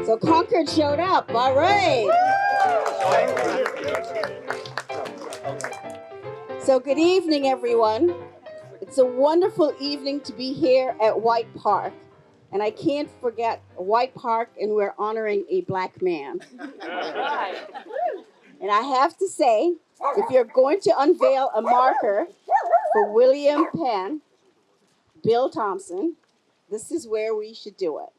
So Concord showed up. All right. So good evening, everyone. It's a wonderful evening to be here at White Park. And I can't forget White Park, and we're honoring a black man. And I have to say, if you're going to unveil a marker for William Penn, Bill Thompson, this is where we should do it.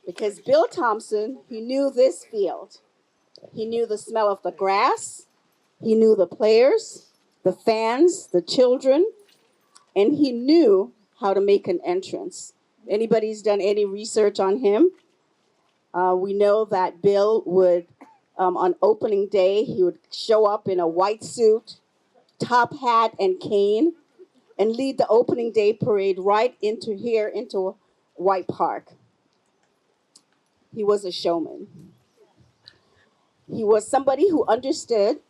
Because Bill Thompson, he knew this field. He knew the smell of the grass. He knew the players, the fans, the children, and he knew how to make an entrance. Anybody's done any research on him? We know that Bill would, on opening day, he would show up in a white suit, top hat, and cane, and lead the opening day parade right into White Park. He was a showman. He was somebody who understood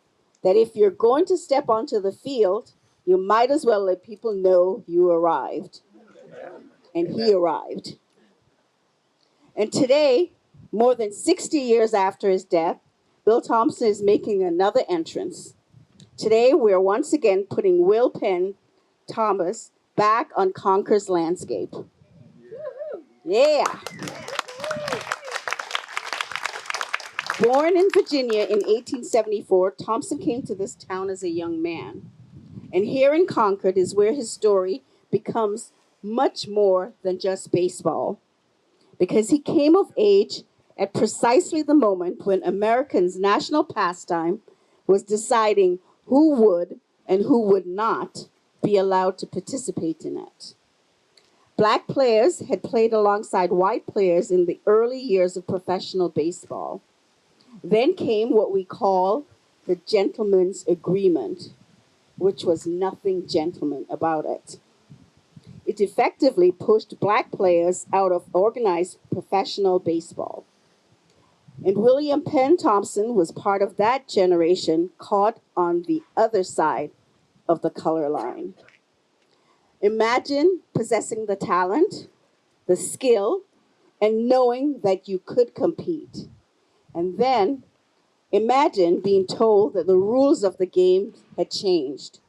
that if you're going to step onto the field, you might as well let people know you arrived. And he arrived. And today, more than 60 years after his death, Bill Thompson is making another entrance. Today, we're once again putting Will Penn Thomas back on Concord's landscape. Yeah. Born in Virginia in 1874, Thompson came to this town as a young man. And here in Concord is where his story becomes much more than just baseball. Because he came of age at precisely the moment when Americans' national pastime was deciding who would and who would not be allowed to participate in it. Black players had played alongside white players in the early years of professional baseball. Then came what we call the gentleman's agreement, which was nothing gentleman about it. It effectively pushed black players out of organized professional baseball. And William Penn Thompson was part of that generation caught on the other side of the color line. Imagine possessing the talent, the skill, and knowing that you could compete. And then imagine being told that the rules of the game had changed.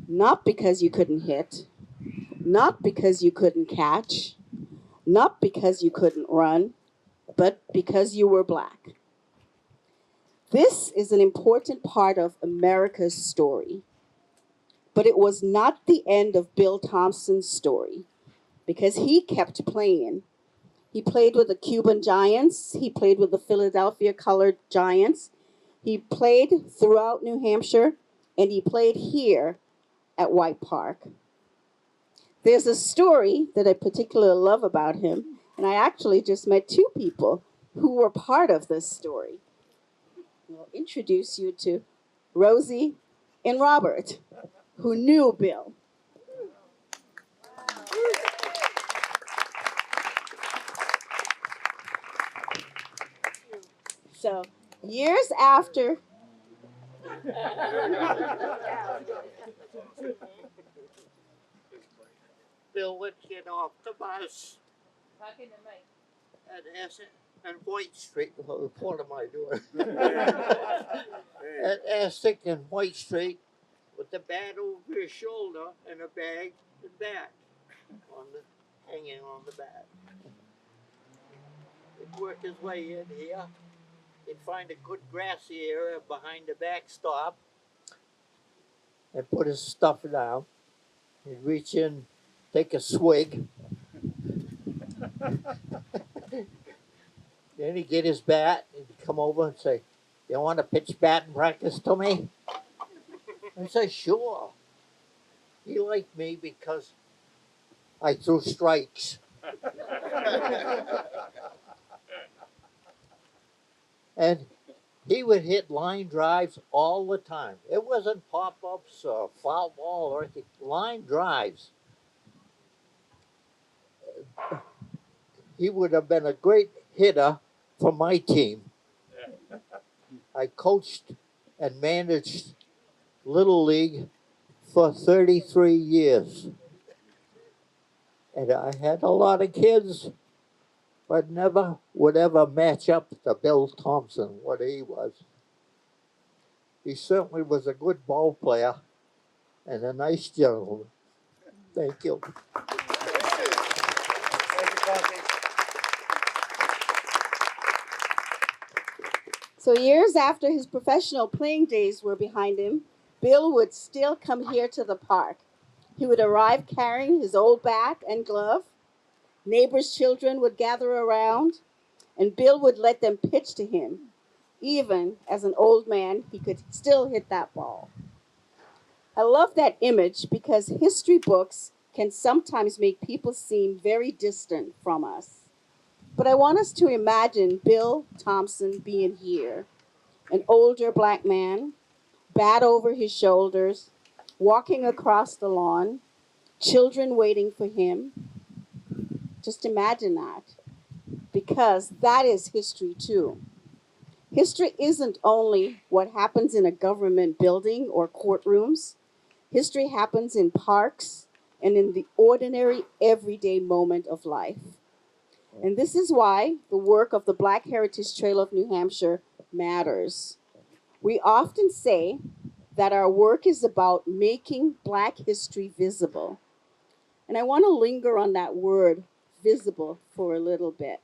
Not because you couldn't hit, not because you couldn't catch, not because you couldn't run, but because you were black. This is an important part of America's story. But it was not the end of Bill Thompson's story, because he kept playing. He played with the Cuban Giants. He played with the Philadelphia Colored Giants. He played throughout New Hampshire, and he played here at White Park. There's a story that I particularly love about him, and I actually just met two people who were part of this story. I'll introduce you to Rosie and Robert, who knew Bill. So, years after, Bill would get off the bus at Essex and White Street. What am I doing? At Essex and White Street with the bat over his shoulder and a bag and bat hanging on the bat. He'd work his way in here. He'd find a good grassy area behind the backstop and put his stuff down. He'd reach in, take a swig. Then he'd get his bat, he'd come over and say, "You want to pitch batting practice to me?" I said, "Sure." He liked me because I threw strikes. And he would hit line drives all the time. It wasn't pop-ups or foul ball or anything. Line drives. He would have been a great hitter for my team. I coached and managed Little League for 33 years. And I had a lot of kids, but never would ever match up to Bill Thompson, what he was. He certainly was a good ball player and a nice gentleman. Thank you. So years after his professional playing days were behind him, Bill would still come here to the park. He would arrive carrying his old bat and glove. Neighbors' children would gather around, and Bill would let them pitch to him. Even as an old man, he could still hit that ball. I love that image because history books can sometimes make people seem very distant from us. But I want us to imagine Bill Thompson being here, an older black man, bat over his shoulders, walking across the lawn, children waiting for him. Just imagine that, because that is history too. History isn't only what happens in a government building or courtrooms. History happens in parks and in the ordinary, everyday moment of life. And this is why the work of the Black Heritage Trail of New Hampshire matters. We often say that our work is about making Black history visible. And I want to linger on that word, visible, for a little bit.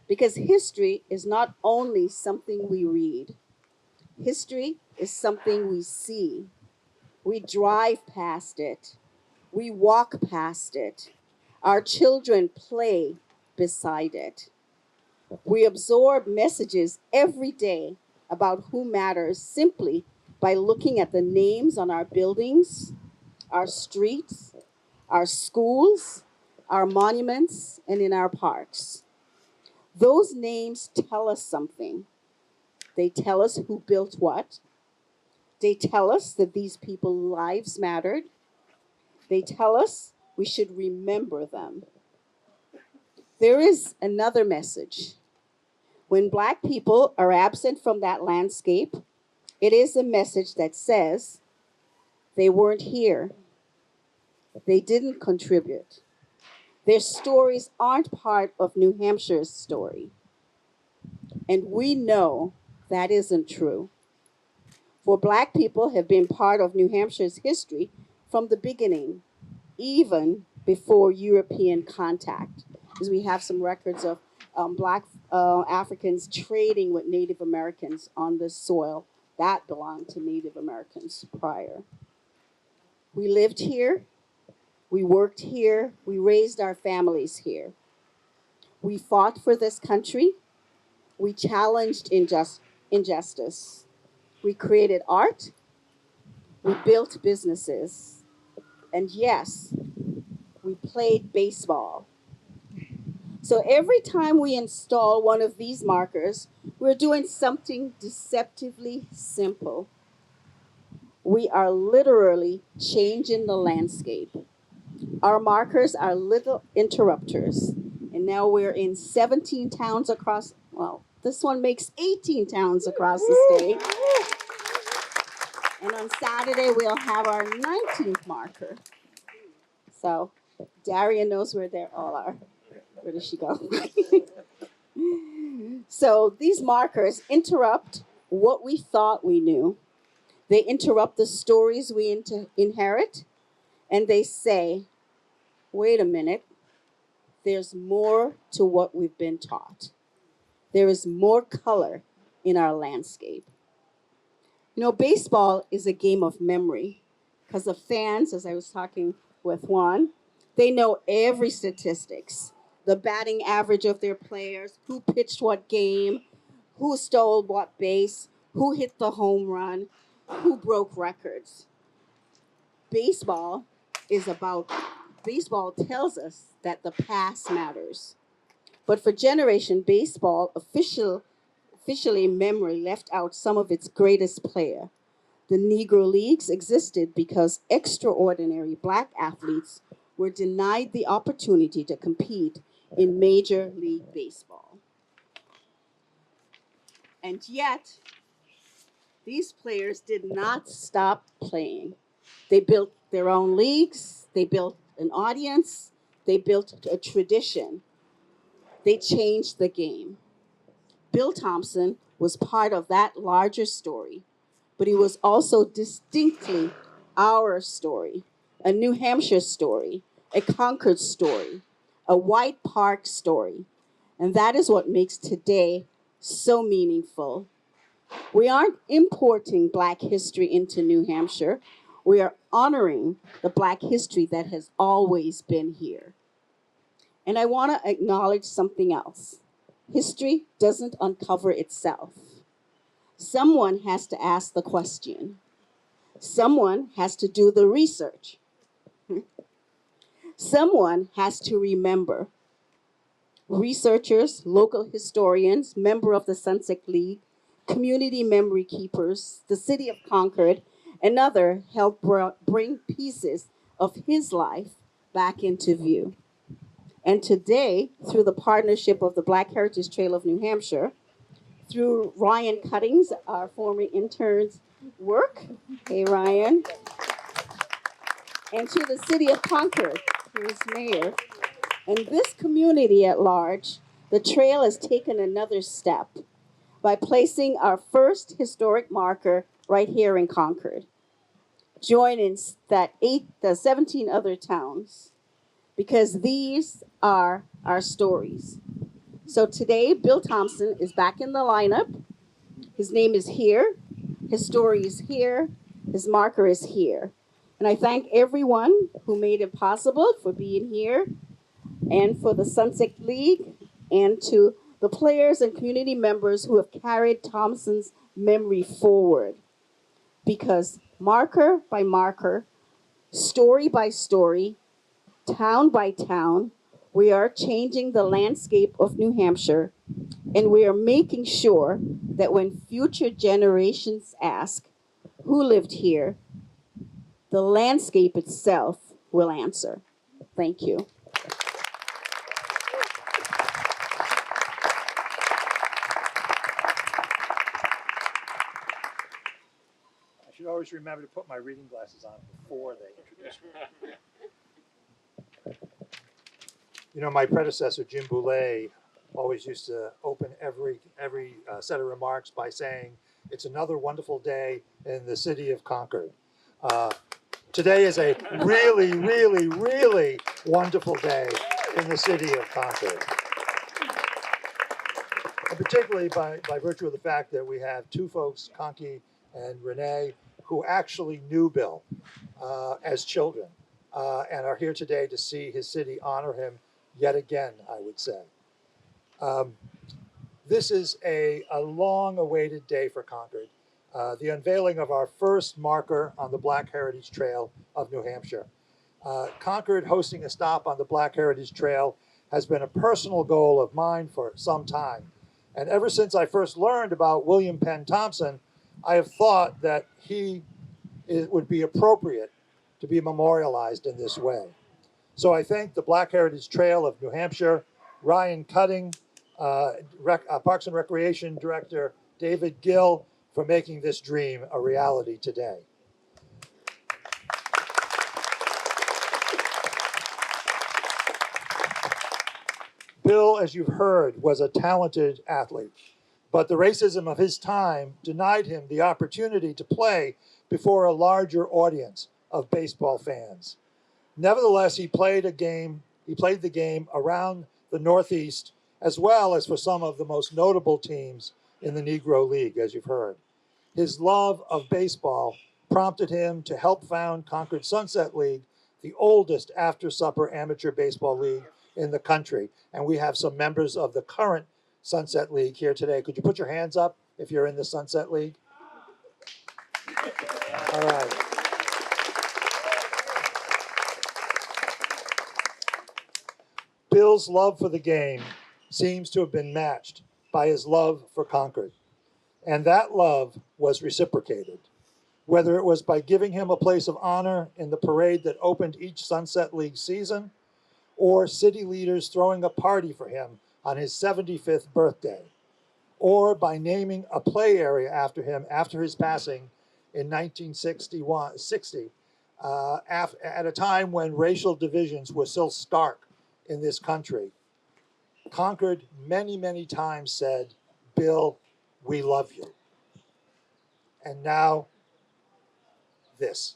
Because history is not only something we read. History is something we see. We drive past it. We walk past it. Our children play beside it. We absorb messages every day about who matters simply by looking at the names on our buildings, our streets, our schools, our monuments, and in our parks. Those names tell us something. They tell us who built what. They tell us that these people's lives mattered. They tell us we should remember them. There is another message. When Black people are absent from that landscape, it is a message that says they weren't here. They didn't contribute. Their stories aren't part of New Hampshire's story. And we know that isn't true. For Black people have been part of New Hampshire's history from the beginning, even before European contact, because we have some records of Black Africans trading with Native Americans on this soil that belonged to Native Americans prior. We lived here, we worked here, we raised our families here. We fought for this country, we challenged injustice, we created art, we built businesses, and yes, we played baseball. So every time we install one of these markers, we're doing something deceptively simple. We are literally changing the landscape. Our markers are little interrupters. And now we're in 17 towns across, well, this one makes 18 towns across the state. And on Saturday, we'll have our 19th marker. So JerriAnne knows where they all are. Where did she go? So these markers interrupt what we thought we knew. They interrupt the stories we inherit. And they say, wait a minute, there's more to what we've been taught. There is more color in our landscape. You know, baseball is a game of memory because the fans, as I was talking with Juan, they know every statistics, the batting average of their players, who pitched what game, who stole what base, who hit the home run, who broke records. Baseball tells us that the past matters. But for generation baseball, officially memory left out some of its greatest player. The Negro Leagues existed because extraordinary Black athletes were denied the opportunity to compete in Major League Baseball. And yet, these players did not stop playing. They built their own leagues, they built an audience, they built a tradition. They changed the game. Bill Thompson was part of that larger story, but he was also distinctly our story, a New Hampshire story, a Concord story, a White Park story. And that is what makes today so meaningful. We aren't importing Black history into New Hampshire. We are honoring the Black history that has always been here. And I want to acknowledge something else. History doesn't uncover itself. Someone has to ask the question. Someone has to do the research. Someone has to remember. Researchers, local historians, member of the Sunset League, community memory keepers, the city of Concord, and other helped bring pieces of his life back into view. And today, through the partnership of the Black Heritage Trail of New Hampshire, through Ryan Cuttings, our former intern's work, hey Ryan, and to the city of Concord, who is mayor, and this community at large, the trail has taken another step by placing our first historic marker right here in Concord. Join in the 17 other towns, because these are our stories. So today, Bill Thompson is back in the lineup. His name is here, his story is here, his marker is here. And I thank everyone who made it possible for being here, and for the Sunset League, and to the players and community members who have carried Thompson's memory forward. Because marker by marker, story by story, town by town, we are changing the landscape of New Hampshire, and we are making sure that when future generations ask who lived here, the landscape itself will answer. Thank you. I should always remember to put my reading glasses on before they introduce me. You know, my predecessor, Jim Boulay, always used to open every set of remarks by saying, "It's another wonderful day in the city of Concord." Today is a really, really, really wonderful day in the city of Concord. And particularly by virtue of the fact that we have two folks, Conky and Renee, who actually knew Bill as children and are here today to see his city honor him yet again, I would say. This is a long-awaited day for Concord, the unveiling of our first marker on the Black Heritage Trail of New Hampshire. Concord hosting a stop on the Black Heritage Trail has been a personal goal of mine for some time. And ever since I first learned about William Penn Thompson, I have thought that it would be appropriate to be memorialized in this way. So I thank the Black Heritage Trail of New Hampshire, Ryan Cutting, Parks and Recreation Director David Gill, for making this dream a reality today. Bill, as you've heard, was a talented athlete, but the racism of his time denied him the opportunity to play before a larger audience of baseball fans. Nevertheless, he played the game around the Northeast, as well as for some of the most notable teams in the Negro League, as you've heard. His love of baseball prompted him to help found Concord Sunset League, the oldest after-supper amateur baseball league in the country. And we have some members of the current Sunset League here today. Could you put your hands up if you're in the Sunset League? All right. Bill's love for the game seems to have been matched by his love for Concord. And that love was reciprocated, whether it was by giving him a place of honor in the parade that opened each Sunset League season, or city leaders throwing a party for him on his 75th birthday, or by naming a play area after him after his passing in 1960, at a time when racial divisions were still stark in this country. Concord many, many times said, Bill, we love you. And now this.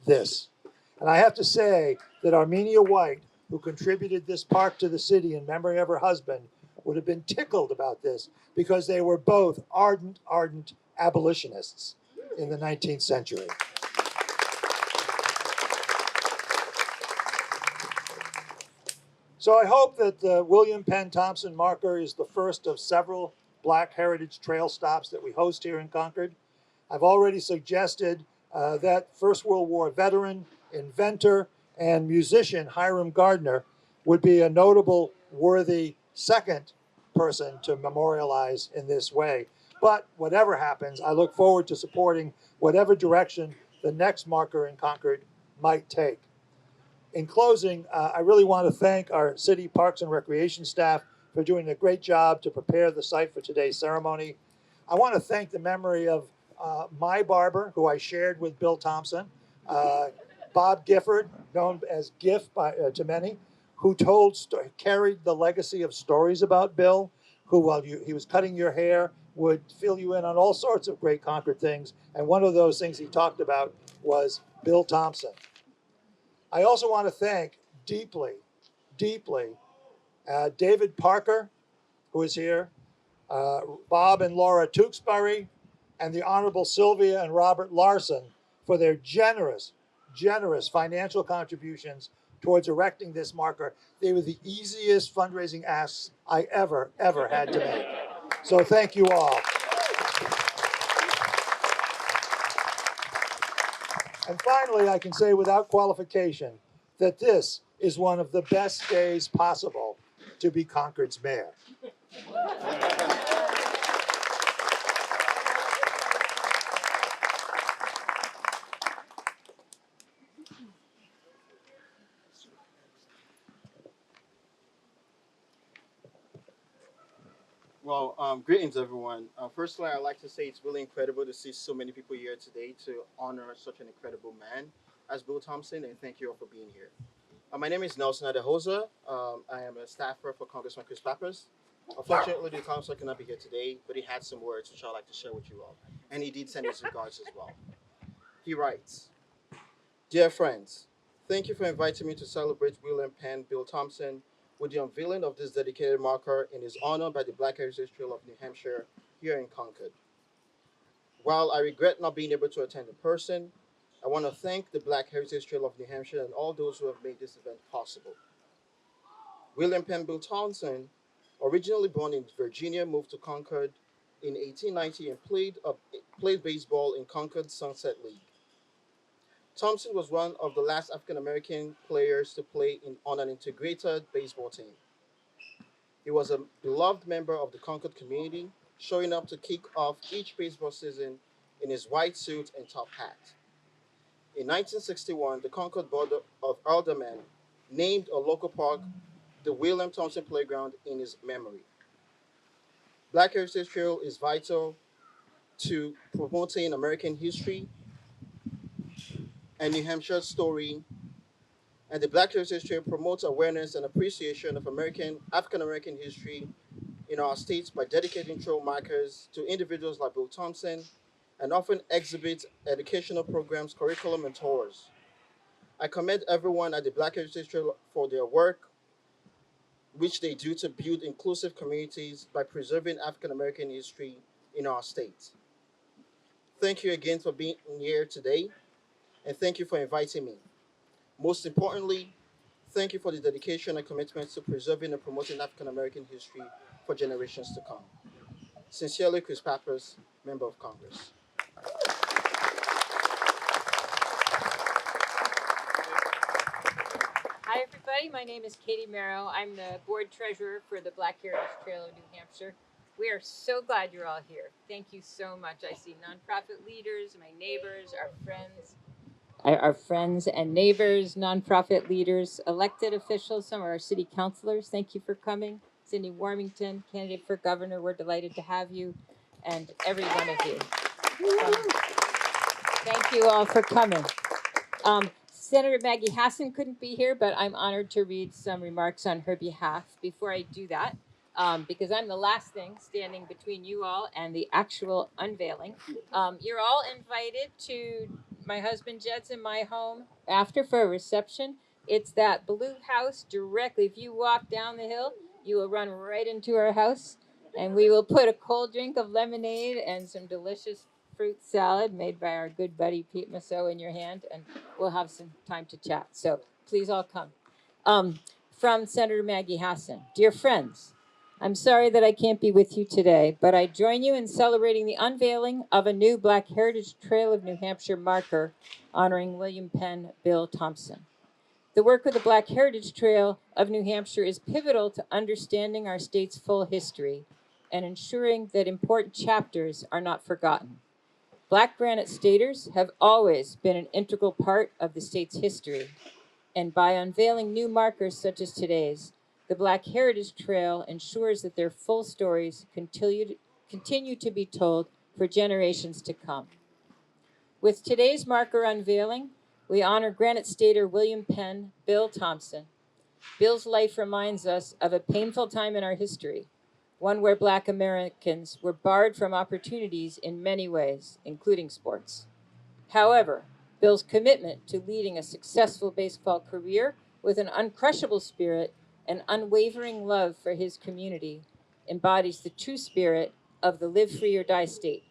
And I have to say that Armenia White, who contributed this park to the city in memory of her husband, would have been tickled about this because they were both ardent abolitionists in the 19th century. So I hope that the William Penn Thompson marker is the first of several Black Heritage Trail stops that we host here in Concord. I've already suggested that First World War veteran, inventor, and musician Hiram Gardner would be a notable, worthy second person to memorialize in this way. But whatever happens, I look forward to supporting whatever direction the next marker in Concord might take. In closing, I really want to thank our city parks and recreation staff for doing a great job to prepare the site for today's ceremony. I want to thank the memory of my barber, who I shared with Bill Thompson, Bob Gifford, known as Giff to many, who carried the legacy of stories about Bill, who while he was cutting your hair would fill you in on all sorts of great Concord things. And one of those things he talked about was Bill Thompson. I also want to thank deeply David Parker, who is here, Bob and Laura Tewksbury, and the Honorable Sylvia and Robert Larson for their generous financial contributions towards erecting this marker. They were the easiest fundraising asks I ever had to make. So thank you all. And finally, I can say without qualification that this is one of the best days possible to be Concord's mayor. Well, greetings, everyone. Firstly, I'd like to say it's really incredible to see so many people here today to honor such an incredible man as Bill Thompson, and thank you all for being here. My name is Nelson Adehosa. I am a staffer for Congressman Chris Pappas. Unfortunately, the councilor cannot be here today, but he had some words which I'd like to share with you all. And he did send his regards as well. He writes, "Dear friends, thank you for inviting me to celebrate William Penn, Bill Thompson, with the unveiling of this dedicated marker in his honor by the Black Heritage Trail of New Hampshire here in Concord. While I regret not being able to attend in person, I want to thank the Black Heritage Trail of New Hampshire and all those who have made this event possible. William Penn Bill Thompson, originally born in Virginia, moved to Concord in 1890 and played baseball in Concord Sunset League. Thompson was one of the last African-American players to play on an integrated baseball team. He was a beloved member of the Concord community, showing up to kick off each baseball season in his white suit and top hat. In 1961, the Concord Board of Aldermen named a local park the William Thompson Playground in his memory. Black Heritage Trail is vital to promoting American history and New Hampshire's story, and the Black Heritage Trail promotes awareness and appreciation of African American history in our states by dedicating trail markers to individuals like Bill Thompson, and often exhibits educational programs, curriculum, and tours. I commend everyone at the Black Heritage Trail for their work, which they do to build inclusive communities by preserving African American history in our state. Thank you again for being here today, and thank you for inviting me. Most importantly, thank you for the dedication and commitment to preserving and promoting African American history for generations to come. Sincerely, Chris Pappas, Member of Congress. Hi, everybody. My name is Katie Merrow. I'm the board treasurer for the Black Heritage Trail of New Hampshire. We are so glad you're all here. Thank you so much. I see nonprofit leaders, my neighbors, our friends and neighbors, nonprofit leaders, elected officials, some of our city councilors. Thank you for coming. Cindy Warmington, candidate for governor, we're delighted to have you, and every one of you. Thank you all for coming. Senator Maggie Hassan couldn't be here, but I'm honored to read some remarks on her behalf. Before I do that, because I'm the last thing standing between you all and the actual unveiling, you're all invited to my husband Jed's and my home after for a reception. It's that blue house directly. If you walk down the hill, you will run right into our house, and we will put a cold drink of lemonade and some delicious fruit salad made by our good buddy Pete Masso in your hand, and we'll have some time to chat. So please all come. From Senator Maggie Hassan. Dear friends, I'm sorry that I can't be with you today, but I join you in celebrating the unveiling of a new Black Heritage Trail of New Hampshire marker honoring William Penn, Bill Thompson. The work of the Black Heritage Trail of New Hampshire is pivotal to understanding our state's full history and ensuring that important chapters are not forgotten. Black granite staters have always been an integral part of the state's history, and by unveiling new markers such as today's, the Black Heritage Trail ensures that their full stories continue to be told for generations to come. With today's marker unveiling, we honor granite stater William Penn, Bill Thompson. Bill's life reminds us of a painful time in our history, one where Black Americans were barred from opportunities in many ways, including sports. However, Bill's commitment to leading a successful baseball career with an uncrushable spirit and unwavering love for his community embodies the true spirit of the live free or die state.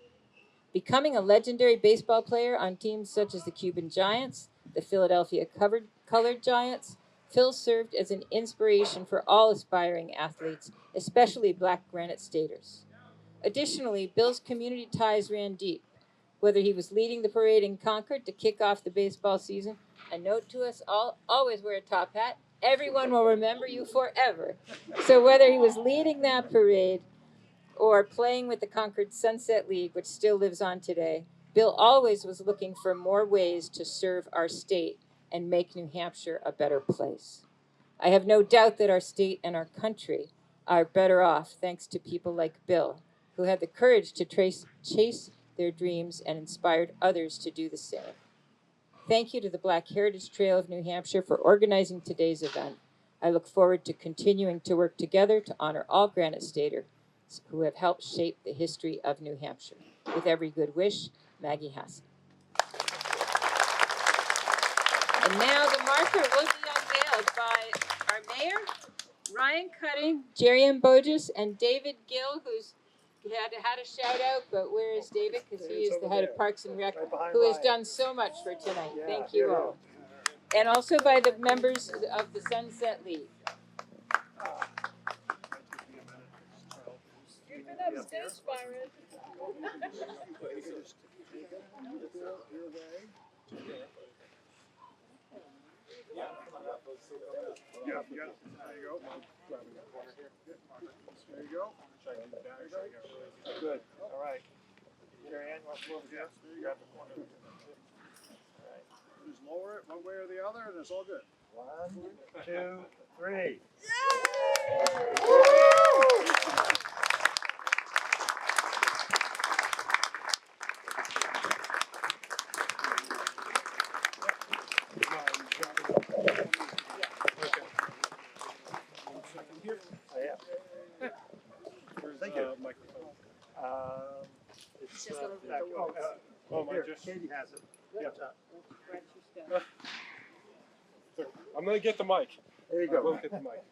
Becoming a legendary baseball player on teams such as the Cuban Giants, the Philadelphia Colored Giants, Phil served as an inspiration for all aspiring athletes, especially Black granite staters. Additionally, Bill's community ties ran deep. Whether he was leading the parade in Concord to kick off the baseball season, a note to us all, always wear a top hat. Everyone will remember you forever. So whether he was leading that parade or playing with the Concord Sunset League, which still lives on today, Bill always was looking for more ways to serve our state and make New Hampshire a better place. I have no doubt that our state and our country are better off thanks to people like Bill, who had the courage to chase their dreams and inspired others to do the same. Thank you to the Black Heritage Trail of New Hampshire for organizing today's event. I look forward to continuing to work together to honor all granite staters who have helped shape the history of New Hampshire. With every good wish, Maggie Hassan. And now the marker will be unveiled by our mayor, Ryan Cutting, JerriAnne Boggis, and David Gill, who's had a shout out, but where is David? Because he is the head of Parks and Rec, who has done so much for tonight. Thank you all. And also by the members of the Sunset League. You've been upstairs, Byron. Yeah, there you go. There you go. Good. All right. JerriAnne, want to move again? You got the corner. All right. Just lower it one way or the other, and it's all good. 1, 2, 3. Thank you. It's Just over back. Oh, my Here, just. Katie has it. Yeah. I'm gonna get the mic. There you I will go. get the mic.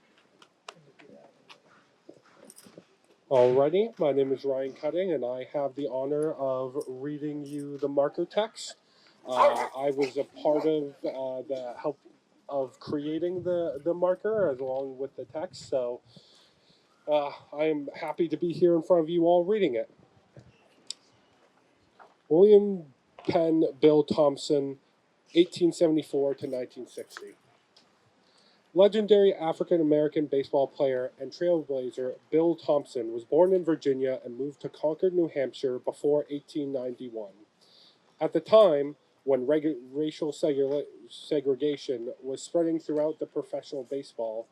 Alrighty, my name is Ryan Cutting, and I have the honor of reading you the marker text. I was a part of the help of creating the marker along with the text, so I am happy to be here in front of you all reading it. William Penn, Bill Thompson, 1874 to 1960. Legendary African-American baseball player and trailblazer Bill Thompson was born in Virginia and moved to Concord, New Hampshire before 1891. At the time, when racial segregation was spreading throughout the professional baseball,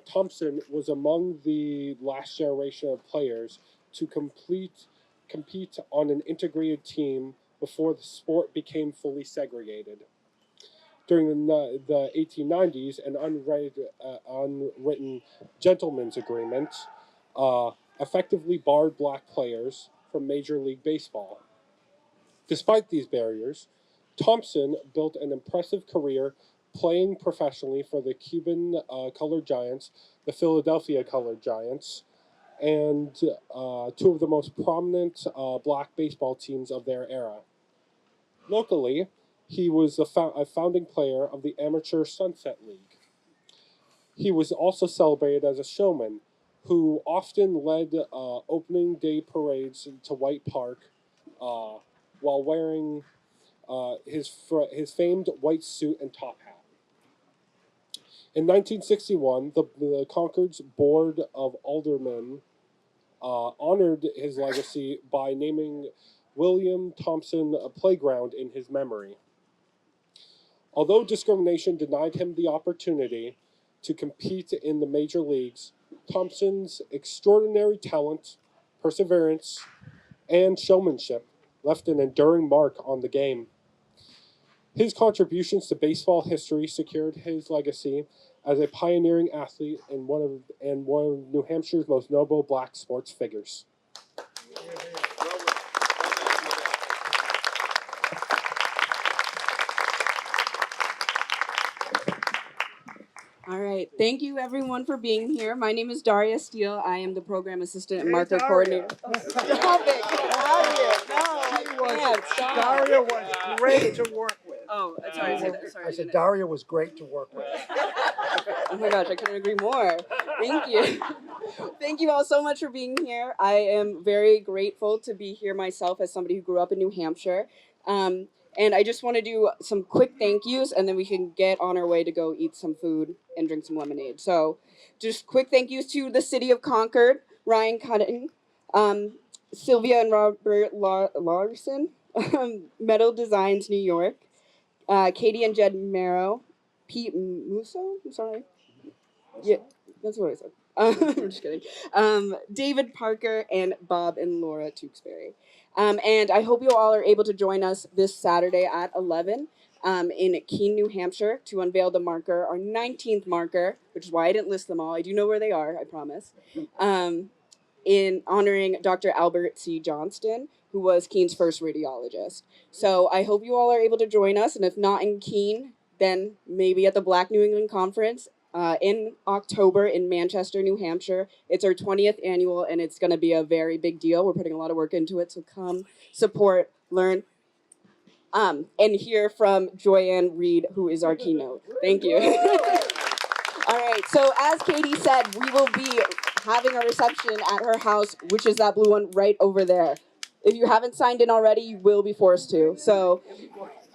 Thompson was among the last generation of players to compete on an integrated team before the sport became fully segregated. During the 1890s, an unwritten gentleman's agreement effectively barred black players from Major League Baseball. Despite these barriers, Thompson built an impressive career playing professionally for the Cuban Colored Giants, the Philadelphia Colored Giants, and two of the most prominent black baseball teams of their era. Locally, he was a founding player of the amateur Sunset League. He was also celebrated as a showman who often led opening day parades to White Park while wearing his famed white suit and top hat. In 1961, the Concord's Board of Aldermen honored his legacy by naming William Thompson a playground in his memory. Although discrimination denied him the opportunity to compete in the major leagues, Thompson's extraordinary talent, perseverance, and showmanship left an enduring mark on the game. His contributions to baseball history secured his legacy as a pioneering athlete and one of New Hampshire's most notable black sports figures. All right. Thank you, everyone, for being here. My name is Daria Steele. I am the program assistant and marker coordinator. Stop it. Get out of here. No, Daria was great to work with. Oh, sorry. I said Daria was great to work with. Oh my gosh, I couldn't agree more. Thank you. Thank you all so much for being here. I am very grateful to be here myself as somebody who grew up in New Hampshire. And I just want to do some quick thank yous, and then we can get on our way to go eat some food and drink some lemonade. So just quick thank yous to the City of Concord, Ryan Cutting, Sylvia and Robert Larson, Metal Designs New York, Katie and Jed Marrow, Pete Musso, I'm sorry. Yeah, that's what I said. I'm just kidding. David Parker and Bob and Laura Tewksbury. And I hope you all are able to join us this Saturday at 11 in Keene, New Hampshire to unveil the marker, our 19th marker, which is why I didn't list them all. I do know where they are, I promise. In honoring Dr. Albert C. Johnston, who was Keene's first radiologist. So I hope you all are able to join us, and if not in Keene, then maybe at the Black New England Conference in October in Manchester, New Hampshire. It's our 20th annual, and it's going to be a very big deal. We're putting a lot of work into it, so come, support, learn, and hear from JerriAnne Reed, who is our keynote. Thank you. All right, so as Katie said, we will be having a reception at her house, which is that blue one right over there. If you haven't signed in already, you will be forced to. So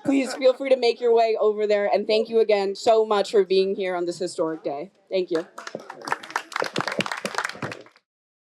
please feel free to make your way over there. And thank you again so much for being here on this historic day. Thank you.